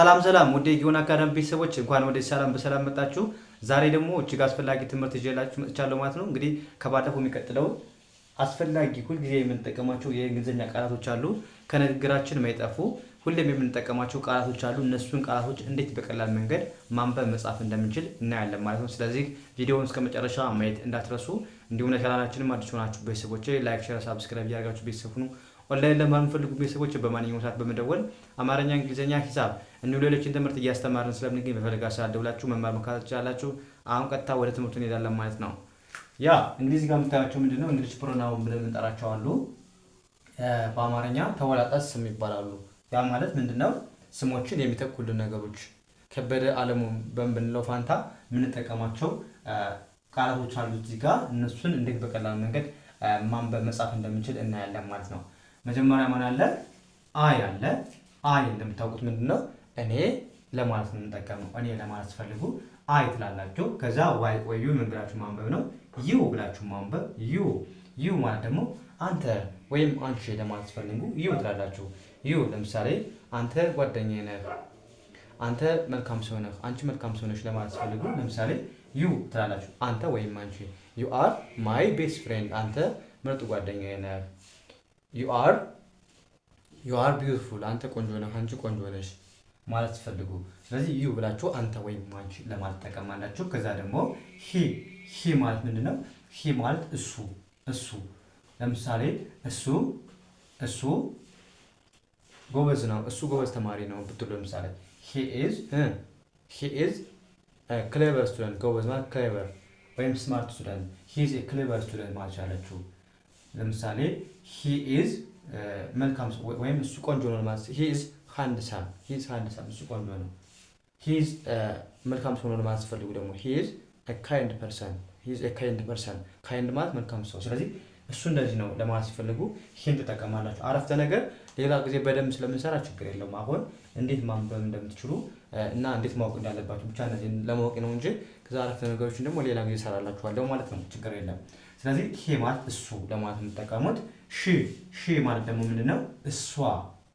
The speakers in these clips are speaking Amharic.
ሰላም ሰላም ወደ ጊዮን አካዳሚ ቤተሰቦች እንኳን ወደ ሰላም በሰላም መጣችሁ። ዛሬ ደግሞ እጅግ አስፈላጊ ትምህርት ይዤላችሁ መጥቻለሁ ማለት ነው። እንግዲህ ከባለፈው የሚቀጥለው አስፈላጊ ሁልጊዜ የምንጠቀማቸው የእንግሊዝኛ ቃላቶች አሉ። ከንግግራችን የማይጠፉ ሁሌም የምንጠቀማቸው ቃላቶች አሉ። እነሱን ቃላቶች እንዴት በቀላል መንገድ ማንበብ መጻፍ እንደምንችል እናያለን ማለት ነው። ስለዚህ ቪዲዮውን እስከ መጨረሻ ማየት እንዳትረሱ። እንዲሁም ለቻናላችንም አዲስ ሆናችሁ ቤተሰቦች ላይክ፣ ሼር፣ ሳብስክራይብ እያደረጋችሁ ቤተሰብ ሁኑ። ኦንላይን ለመማር የምትፈልጉ ቤተሰቦች በማንኛውም ሰዓት በመደወል አማርኛ፣ እንግሊዝኛ፣ ሂሳብ እንዲሁም ሌሎችን ትምህርት እያስተማርን ስለምንገኝ በፈለጋችሁ ሰዓት ደውላችሁ መማር መከታተል ትችላላችሁ። አሁን ቀጥታ ወደ ትምህርቱ እንሄዳለን ማለት ነው። ያ እንግሊዝ ጋር የምታያቸው ምንድነው እንግሊዝ ፕሮናውን ብለን እንጠራቸው አሉ። በአማርኛ ተወላጠስ ስም ይባላሉ። ያ ማለት ምንድነው? ስሞችን የሚተኩልን ነገሮች ከበደ አለሙ በምንለው ፋንታ የምንጠቀማቸው ቃላቶች አሉ እዚህ ጋር። እነሱን እንዴት በቀላል መንገድ ማንበብ መጻፍ እንደምንችል እናያለን ማለት ነው። መጀመሪያ ማን አለ? አይ አለ። አይ እንደምታውቁት ምንድነው እኔ ለማለት ነው የምንጠቀመው። እኔ ለማለት ፈልጉ አይ ትላላችሁ። ከዛ ዋይ ወይ ዩ ምን ብላችሁ ማንበብ ነው? ዩ ብላችሁ ማንበብ። ዩ ማለት ደግሞ አንተ ወይም አንቺ ለማለት ፈልጉ ዩ ትላላችሁ። ዩ ለምሳሌ አንተ ጓደኛዬ ነህ፣ አንተ መልካም ሰው ነህ፣ አንቺ መልካም ሰው ነሽ ለማለት ፈልጉ ለምሳሌ ዩ ትላላችሁ። አንተ ወይም አንቺ ዩ አር ማይ ቤስት ፍሬንድ፣ አንተ ምርጥ ጓደኛዬ ነህ። ዩ አር ቢዩቲፉል፣ አንተ ቆንጆ ነህ፣ አንቺ ቆንጆ ነሽ ማለት ፈልጉ። ስለዚህ ዩ ብላችሁ አንተ ወይም አንቺ ለማለት ተጠቀማላችሁ። ከዛ ደግሞ ሂ ማለት ምንድነው? ሂ ማለት እሱ ለምሳሌ እሱ ጎበዝ ነው፣ እሱ ጎበዝ ተማሪ ነው ብትሉ ለምሳሌ ሂ ኢዝ ክሌቨር ስቱደንት፣ ጎበዝ ማለት ክሌቨር ወይም ስማርት ስቱደንት። ሂ ኢዝ ክሌቨር ስቱደንት ማለት ቻላችሁ። ለምሳሌ ሂ ኢዝ መልካም ወይም እሱ ቆንጆ ነው ማለት ሂ ኢዝ ሃንድሳም፣ እሱ ቆንጆ ነው። ሂ ኢዝ መልካም ሰው ነው ማለት ፈልጉ ደግሞ ሂ ኢዝ ካይንድ ፐርሰን፣ ካይንድ ማለት መልካም ሰው። ስለዚህ እሱ እንደዚህ ነው ለማለት ሲፈልጉ ሂን ትጠቀማላችሁ። አረፍተ ነገር ሌላ ጊዜ በደንብ ስለምንሰራ ችግር የለውም። አሁን እንዴት ማንበብ እንደምትችሉ እና እንዴት ማወቅ እንዳለባችሁ ብቻ እነዚህን ለማወቅ ነው እንጂ ከዛ አረፍተ ነገሮችን ደግሞ ሌላ ጊዜ እሰራላችኋለሁ ማለት ነው። ችግር የለም። ስለዚህ ሂ ማለት እሱ ለማለት የምትጠቀሙት። ሺ ማለት ደግሞ ምንድነው? እሷ።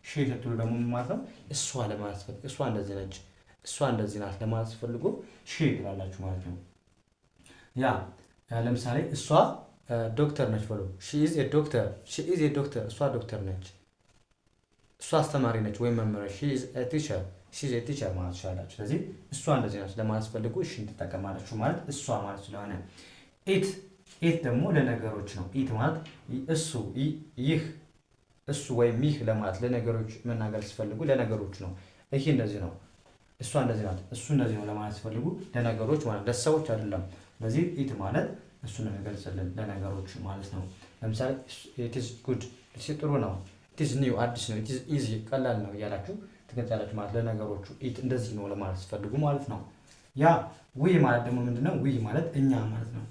ሺ ስትሉ ደግሞ ምን ማለት ነው? እሷ ለማለት ፈልጉ እሷ እንደዚህ ነች፣ እሷ እንደዚህ ናት ለማለት ፈልጉ ሺ ትላላችሁ ማለት ነው። ያ ለምሳሌ እሷ ዶክተር ነች በሉ። ሺ ኢዝ ኤ ዶክተር፣ እሷ ዶክተር ነች። እሷ አስተማሪ ነች ወይም መምህር። ሺ ኢዝ ኤ ቲቸር ማለት ትችላላችሁ። ስለዚህ እሷ እንደዚህ ነች ለማለት ፈልጉ እሺን ትጠቀማላችሁ ማለት እሷ ማለት ስለሆነ። ኢት ደግሞ ለነገሮች ነው። ኢት ማለት እሱ ወይም ይህ ለማለት ለነገሮች መናገር ሲፈልጉ ለነገሮች ነው። ይሄ እንደዚህ ነው፣ እሷ እንደዚህ ናት፣ እሱ እንደዚህ ነው ለማለት ሲፈልጉ ለነገሮች ማለት ለሰዎች አይደለም። ስለዚህ ኢት ማለት እሱ ነው የሚገልጽልን ለነገሮች ማለት ነው። ለምሳሌ it is good ጥሩ ነው፣ it is new አዲስ ነው፣ it is easy ቀላል ነው እያላችሁ ትገልጻላችሁ ማለት ለነገሮቹ ኢት እንደዚህ ነው ለማለት ሲፈልጉ ማለት ነው። ያ ዊ ማለት ደግሞ ምንድነው? ዊ ማለት እኛ ማለት ነው።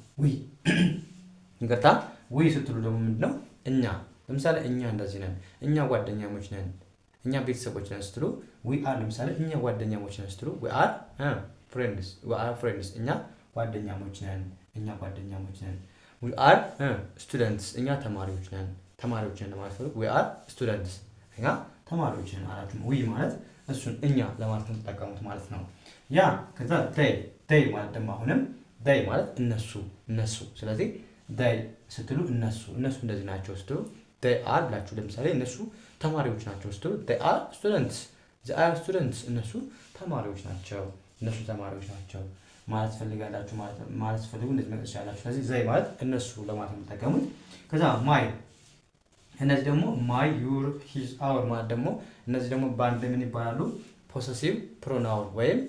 ይቅርታ ዊ ስትሉ ደግሞ ምንድነው? እኛ። ለምሳሌ እኛ እንደዚህ ነን፣ እኛ ጓደኛሞች ነን፣ እኛ ቤተሰቦች ነን ስትሉ ዊ አር። ለምሳሌ እኛ ጓደኛሞች ነን ስትሉ ዊ አር ፍሬንድስ፣ እኛ ጓደኛሞች ነን፣ ዊ አር ስቱደንትስ፣ እኛ ተማሪዎች ነን ለማለት ፈልጉ ዊ አር ስቱደንትስ፣ እኛ ተማሪዎች ነን አላችሁ። ዊ ማለት እሱን እኛ ለማለት የምትጠቀሙት ማለት ነው። ያ ከዛ ዴይ ማለት ደግሞ አሁንም ዴይ ማለት እነሱ። ስለዚህ ዴይ ስትሉ እነሱ እንደዚህ ናቸው ስትሉ ዴይ አር ብላችሁ ለምሳሌ እነሱ ተማሪዎች ናቸው ስትሉ ዴይ አር ስቱደንትስ፣ እነሱ ተማሪዎች ናቸው ማለት ፈልጋላችሁ ማለት ፈልጉ እንደዚህ መጥቀስ ያላችሁ። ስለዚህ ዘይ ማለት እነሱ ለማለት የምትጠቀሙት። ከዛ ማይ፣ እነዚህ ደግሞ ማይ፣ ዩር፣ ሂዝ፣ አወር ማለት ደግሞ እነዚህ ደግሞ በአንድ ምን ይባላሉ? ፖሰሲቭ ፕሮናውን ወይም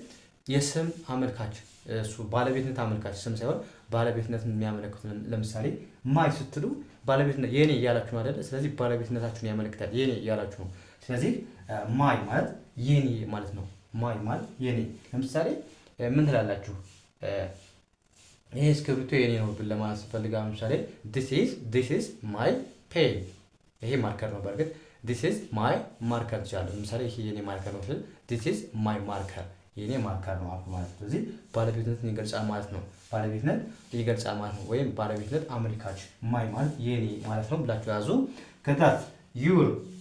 የስም አመልካች። እሱ ባለቤትነት አመልካች ስም ሳይሆን ባለቤትነትን የሚያመለክቱ። ለምሳሌ ማይ ስትሉ ባለቤትነት የኔ እያላችሁ ነው አይደል? ስለዚህ ባለቤትነታችሁን ያመለክታል፣ የኔ እያላችሁ ነው። ስለዚህ ማይ ማለት የኔ ማለት ነው። ማይ ማለት የኔ። ለምሳሌ ምን ትላላችሁ? ይሄ እስክሪብቶ የኔ ነው ብል ለማለት ፈልጋ ለምሳሌ this is my pen፣ ይሄ ማርከር ነው። በእርግጥ this is my ማርከር ትችላለህ። ለምሳሌ ይሄ የኔ ማርከር ነው ስል this is my ማርከር፣ የኔ ማርከር ነው አልኩ ማለት ነው። ስለዚህ ባለቤትነትን ይገልጻል ማለት ነው። ባለቤትነት ይገልጻል ማለት ነው። ወይም ባለቤትነት አመልካች ማይ ማለት የኔ ማለት ነው ብላችሁ ያዙ። ከዛ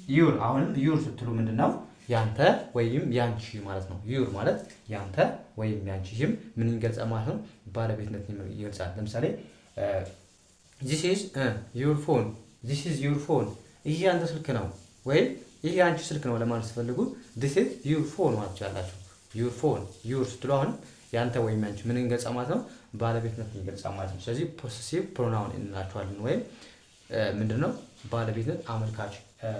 ዩር፣ አሁንም ዩር ስትሉ ምንድነው? ያንተ ወይም ያንቺ ማለት ነው። ዩር ማለት ያንተ ወይም ያንቺ። ይህም ምን ይገልጻል ማለት ነው? ባለቤትነት ይገልጻል። ለምሳሌ this is your phone this is your phone ይሄ ያንተ ስልክ ነው ወይም ይሄ ያንቺ ስልክ ነው ለማለት ስትፈልጉ this is your phone ማለት ትችላላችሁ። your phone your ስትሉ አሁን ያንተ ወይም ያንቺ ምን ይገልጻል ማለት ነው? ባለቤትነት ይገልጻል ማለት ነው። ስለዚህ ፖሰሲቭ ፕሮናውን እንላቸዋለን ወይም ምንድነው? ባለቤትነት አመልካች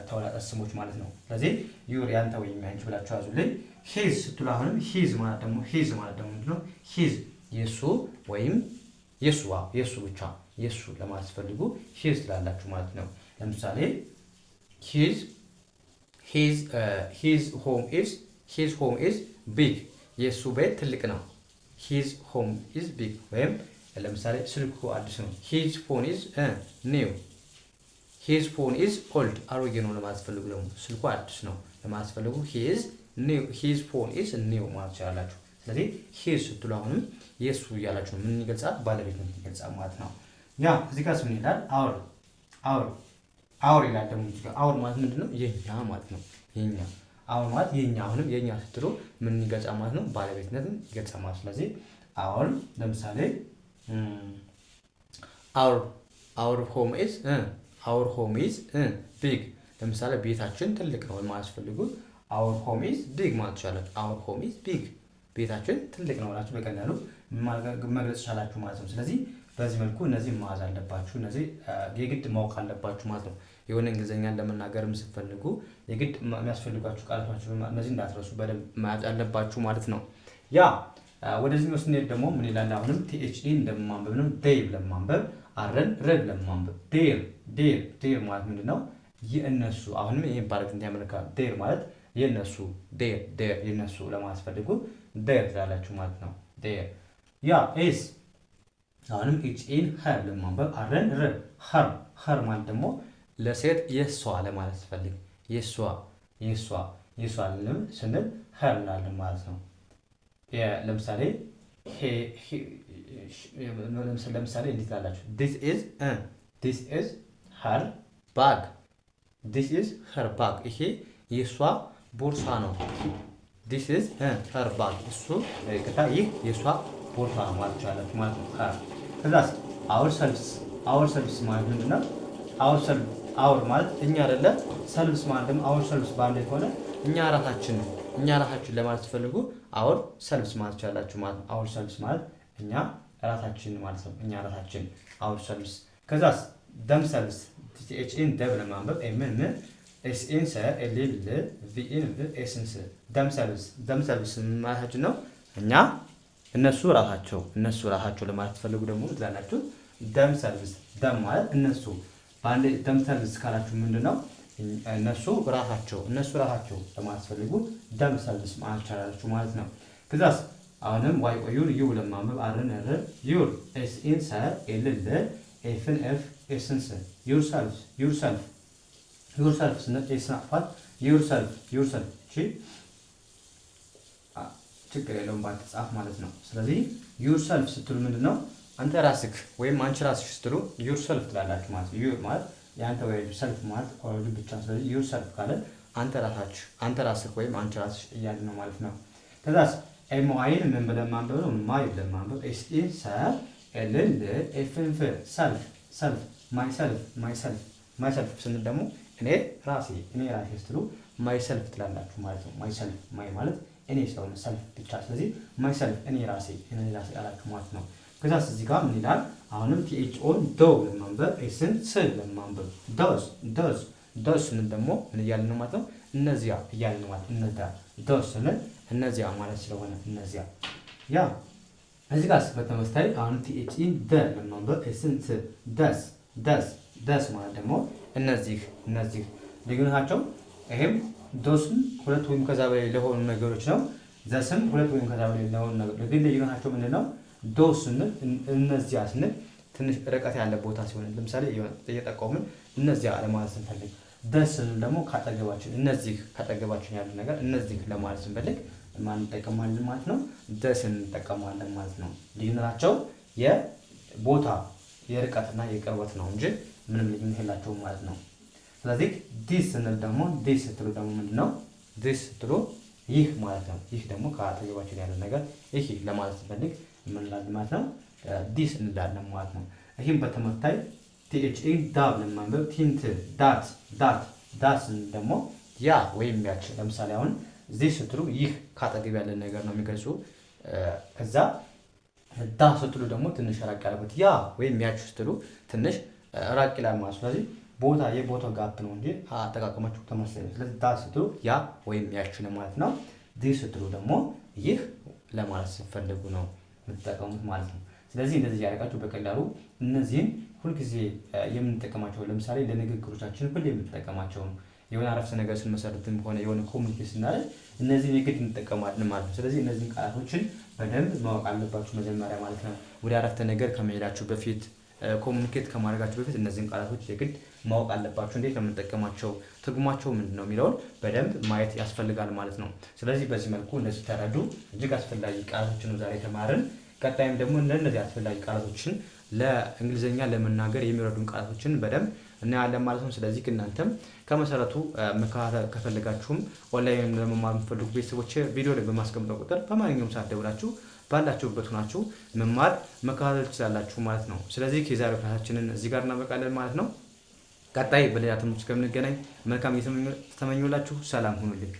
ተወላጠ ስሞች ማለት ነው። ስለዚህ ዩር ያንተ ወይም ያንቺ ብላችሁ ያዙልኝ። ሂዝ ስትሉ አሁንም ሂዝ ማለት ደግሞ ምንድነው? ሂዝ የሱ ወይም የሱ ብቻ የሱ ለማለት ፈልጉ ሂዝ ትላላችሁ ማለት ነው። ለምሳሌ ሂዝ ሆም ኢዝ ቢግ የሱ ቤት ትልቅ ነው። ሂዝ ሆም ኢዝ ቢግ። ወይም ለምሳሌ ስልኩ አዲስ ነው። ሂዝ ፎን ኢዝ ኒው ሂዝ ፎን ኢዝ ኦልድ አሮጌ ነው ለማለት ፈልጉ። ደግሞ ስልኩ አዲስ ነው ለማለት ፈልጉ ሂዝ ፎን ኢዝ ኒው ማለት ትችላላችሁ። ስለዚህ ሂዝ ስትሉ አሁንም የሱ እያላችሁ ነው። ምን ይገልጻል? ባለቤትነት ይገልጻል ማለት ነው። ያ እዚህ ጋር ምን ይላል? አውር ይላል። ደግሞ አውር ማለት ምንድነው? የኛ ማለት ነው። የኛ አውር ማለት የኛ። አሁንም የኛ ስትሉ ምን ይገልጻል ማለት ነው? ባለቤትነትን ይገልጻል ማለት። ስለዚህ አውር ለምሳሌ አውር ሆም ኢዝ ቢግ ለምሳሌ ቤታችን ትልቅ ነው ማለት ፈልጉ አውር ሆም ኢዝ ቢግ ማለት ይቻላል። አውር ሆም ኢዝ ቢግ ቤታችን ትልቅ ነው ብላችሁ በቀላሉ መግለጽ ይቻላችሁ ማለት ነው። ስለዚህ በዚህ መልኩ እነዚህ መያዝ አለባችሁ። እነዚህ የግድ ማወቅ አለባችሁ ማለት ነው። የሆነ እንግሊዘኛን ለመናገርም ስትፈልጉ የግድ የሚያስፈልጓችሁ ቃላቶች እነዚህ እንዳትረሱ በደንብ መያዝ አለባችሁ ማለት ነው። ያ ወደዚህኛው ስንሄድ ደግሞ ምን ይላል? አሁንም ቲኤችኢ እንደማንበብ ነው። ዴይ ብለን ማንበብ አረን ረድ ለማንበብ ዴር ማለት ምንድነው? የእነሱ አሁንም ይሄን ባረት እንዲያመለክታል። ዴር ማለት የእነሱ ዴር የእነሱ ለማለት ፈልጉ ዴር ትላላችሁ ማለት ነው። ዴር ያ ኤስ አሁንም ኤችኢን ሀር ለማንበብ አረን ረ ሀር ማለት ደግሞ ለሴት የሷ ለማለት ፈልግ የሷ ስንል ሀር እንላለን ማለት ነው። ለምሳሌ እንዴት ላላችሁ? this is her bag ይሄ የሷ ቦርሳ ነው። this is her bag ይህ የሷ ቦርሳ ነው ማለት ይችላል ማለት ነው። ከዛስ our ማለት ምንድነው? our ማለት እኛ አይደለ። ሰልቭስ ማለት ደግሞ our ሰልቭስ ባንድ ከሆነ እኛ ራሳችን ለማለት ፈልጉ our ሰልቭስ ማለት ይችላል ማለት ነው። our ሰልቭስ ማለት እኛ ራሳችን ማለት ነው። እኛ ራሳችን our ሰልቭስ። ከዛስ themselves ቲኤችኢን ደብ ለማንበብ ምን ኤስኢን ሰ ኤልል ቪኢን ኤስንስ themselves ማለታችን ነው። እኛ እነሱ ራሳቸው ለማለት ፈልጉ ደግሞ ትላላችሁ themselves ደም ማለት እነሱ ባንዴ themselves ካላችሁ ምንድነው? እነሱ ራሳቸው ለማለት ፈልጉ themselves ማለት ይቻላችሁ ማለት ነው። ከዛስ አሁንም ዋይ ቆዩን ዩ ለማንበብ አርን ር ዩር ኤስኢን ሰ ኤልል ኤፍን ኤፍ ኤስንስ yourself ስንል ኤስን አጥፋት yourself እቺ ችግር የለውም ባትጻፍ ማለት ነው። ስለዚህ yourself ስትሉ ምንድነው? አንተ ራስህ ወይም አንቺ ራስሽ ስትሉ yourself ትላላችሁ ማለት ነው። ዩር ማለት ያንተ ወይም ሰልፍ ማለት ኦልሬዲ ብቻ። ስለዚህ yourself ካለ አንተ ራስህ ወይም አንቺ ራስሽ እያለ ነው ማለት ነው። ከዛስ ኤምዋይን ምን ብለን ማንበብ ነው? ማይ ብለን ማንበብ ኤስኢን ሰ ኤልን ኤፍን ፍ ሰልፍ ማይሰልፍ ስንል ደግሞ እኔ ራሴ ስትሉ ማይሰልፍ ትላላችሁ ማለት ነው። ማይሰልፍ ማይ ማለት እኔ ስለሆነ ሰልፍ ብቻ። ስለዚህ ማይሰልፍ እኔ ራሴ አላችሁ ማለት ነው። ከዛስ እዚህ ጋር ምን ይላል? አሁንም ቲኤችኦን ዶ ለማንበብ ኤስን ስ ለማንበብ ዶዝ ስንል ደግሞ ምን እያልን ነው ማለት ነው? እነዚያ እያልን ነው ማለት እነዚያ ዶዝ ስንል እነዚያ ማለት ስለሆነ እነዚያ ያ እዚህ ጋር በተመሳሳይ አሁን ቲኤችኢን ደ ለማንበብ ኤስን ስ ደስ ማለት ደግሞ እነዚህ ልዩነታቸው ይሄም ዶስም ሁለት ወይም ከዛ በላይ ለሆኑ ነገሮች ነው። ዘስም ሁለት ወይም ከዛ በላይ ለሆኑ ነገሮች ግን ልዩነታቸው ምንድነው? ዶስ ስንል እነዚያ ስንል ትንሽ ርቀት ያለ ቦታ ሲሆን ለምሳሌ እየጠቆምን እነዚያ ለማለት ስንፈልግ፣ ደስ ስንል ደግሞ ካጠገባችን ያሉ ነገር እነዚህ ለማለት ስንፈልግ ማን እንጠቀማለን ማለት ነው? ደስን እንጠቀማለን ማለት ነው። ልዩነታቸው የቦታ የርቀትና የቅርበት ነው እንጂ ምንም ልዩነት የላቸውም ማለት ነው። ስለዚህ ዲስ ስንል ደግሞ ስትሉ ደግሞ ምንድነው? this ስትሉ ይህ ማለት ነው። ይህ ደግሞ ከአጠገባችን ያለ ነገር ይህ ለማለት ስንፈልግ ምን እንላለን ማለት ነው? ዲስ እንላለን ማለት ነው። ይህም በተመሳሳይ ቲኤችኢ ዳ ብለን ማንበብ ቲንት ዳት ደግሞ ያ ወይም ያች። ለምሳሌ አሁን this ስትሉ ይህ ከአጠገብ ያለ ነገር ነው የሚገልጹ። ከዛ ዳ ስትሉ ደግሞ ትንሽ ራቅ ያለበት ያ ወይም ያች ስትሉ ትንሽ ራቅ ይላል ማለት ነው። ስለዚህ የቦታው ጋፕ ነው እንጂ አጠቃቀማችሁ ተመሳሳይ ነው። ስለዚህ ዳ ስትሉ ያ ወይም ያች ለማለት ነው። this ስትሉ ደግሞ ይህ ለማለት ስትፈልጉ ነው የምትጠቀሙት ማለት ነው። ስለዚህ እንደዚህ ያደርጋችሁ በቀላሉ እነዚህን ሁልጊዜ የምንጠቀማቸው ለምሳሌ ለንግግሮቻችን ሁሌ የምንጠቀማቸው ነው። የሆነ አረፍተ ነገር ስንመሰርትም ሆነ የሆነ ኮሙኒኬት ስናደርግ እነዚህን የግድ እንጠቀማለን ማለት ነው። ስለዚህ እነዚህን ቃላቶችን በደንብ ማወቅ አለባችሁ መጀመሪያ ማለት ነው። ወደ አረፍተ ነገር ከመሄዳችሁ በፊት ኮሙኒኬት ከማድረጋችሁ በፊት እነዚህን ቃላቶች የግድ ማወቅ አለባችሁ። እንዴት ነው የምንጠቀማቸው፣ ትርጉማቸው ምንድን ነው የሚለውን በደንብ ማየት ያስፈልጋል ማለት ነው። ስለዚህ በዚህ መልኩ እነዚህ ተረዱ። እጅግ አስፈላጊ ቃላቶችን ዛሬ ተማርን። ቀጣይም ደግሞ እንደነዚህ አስፈላጊ ቃላቶችን ለእንግሊዘኛ ለመናገር የሚረዱን ቃላቶችን በደንብ እናያለን ማለት ነው። ስለዚህ እናንተም ከመሰረቱ መከታተል ከፈለጋችሁም ኦንላይን ለመማር የምትፈልጉ ቤተሰቦች ቪዲዮ ላይ በማስቀምጠው ቁጥር በማንኛውም ሰዓት ደውላችሁ ባላችሁበት ሆናችሁ መማር መከታተል ትችላላችሁ ማለት ነው። ስለዚህ የዛሬው ክላሳችንን እዚህ ጋር እናበቃለን ማለት ነው። ቀጣይ በሌላ ትምህርት እስከምንገናኝ መልካም እየተመኘሁላችሁ ሰላም ሁኑልኝ።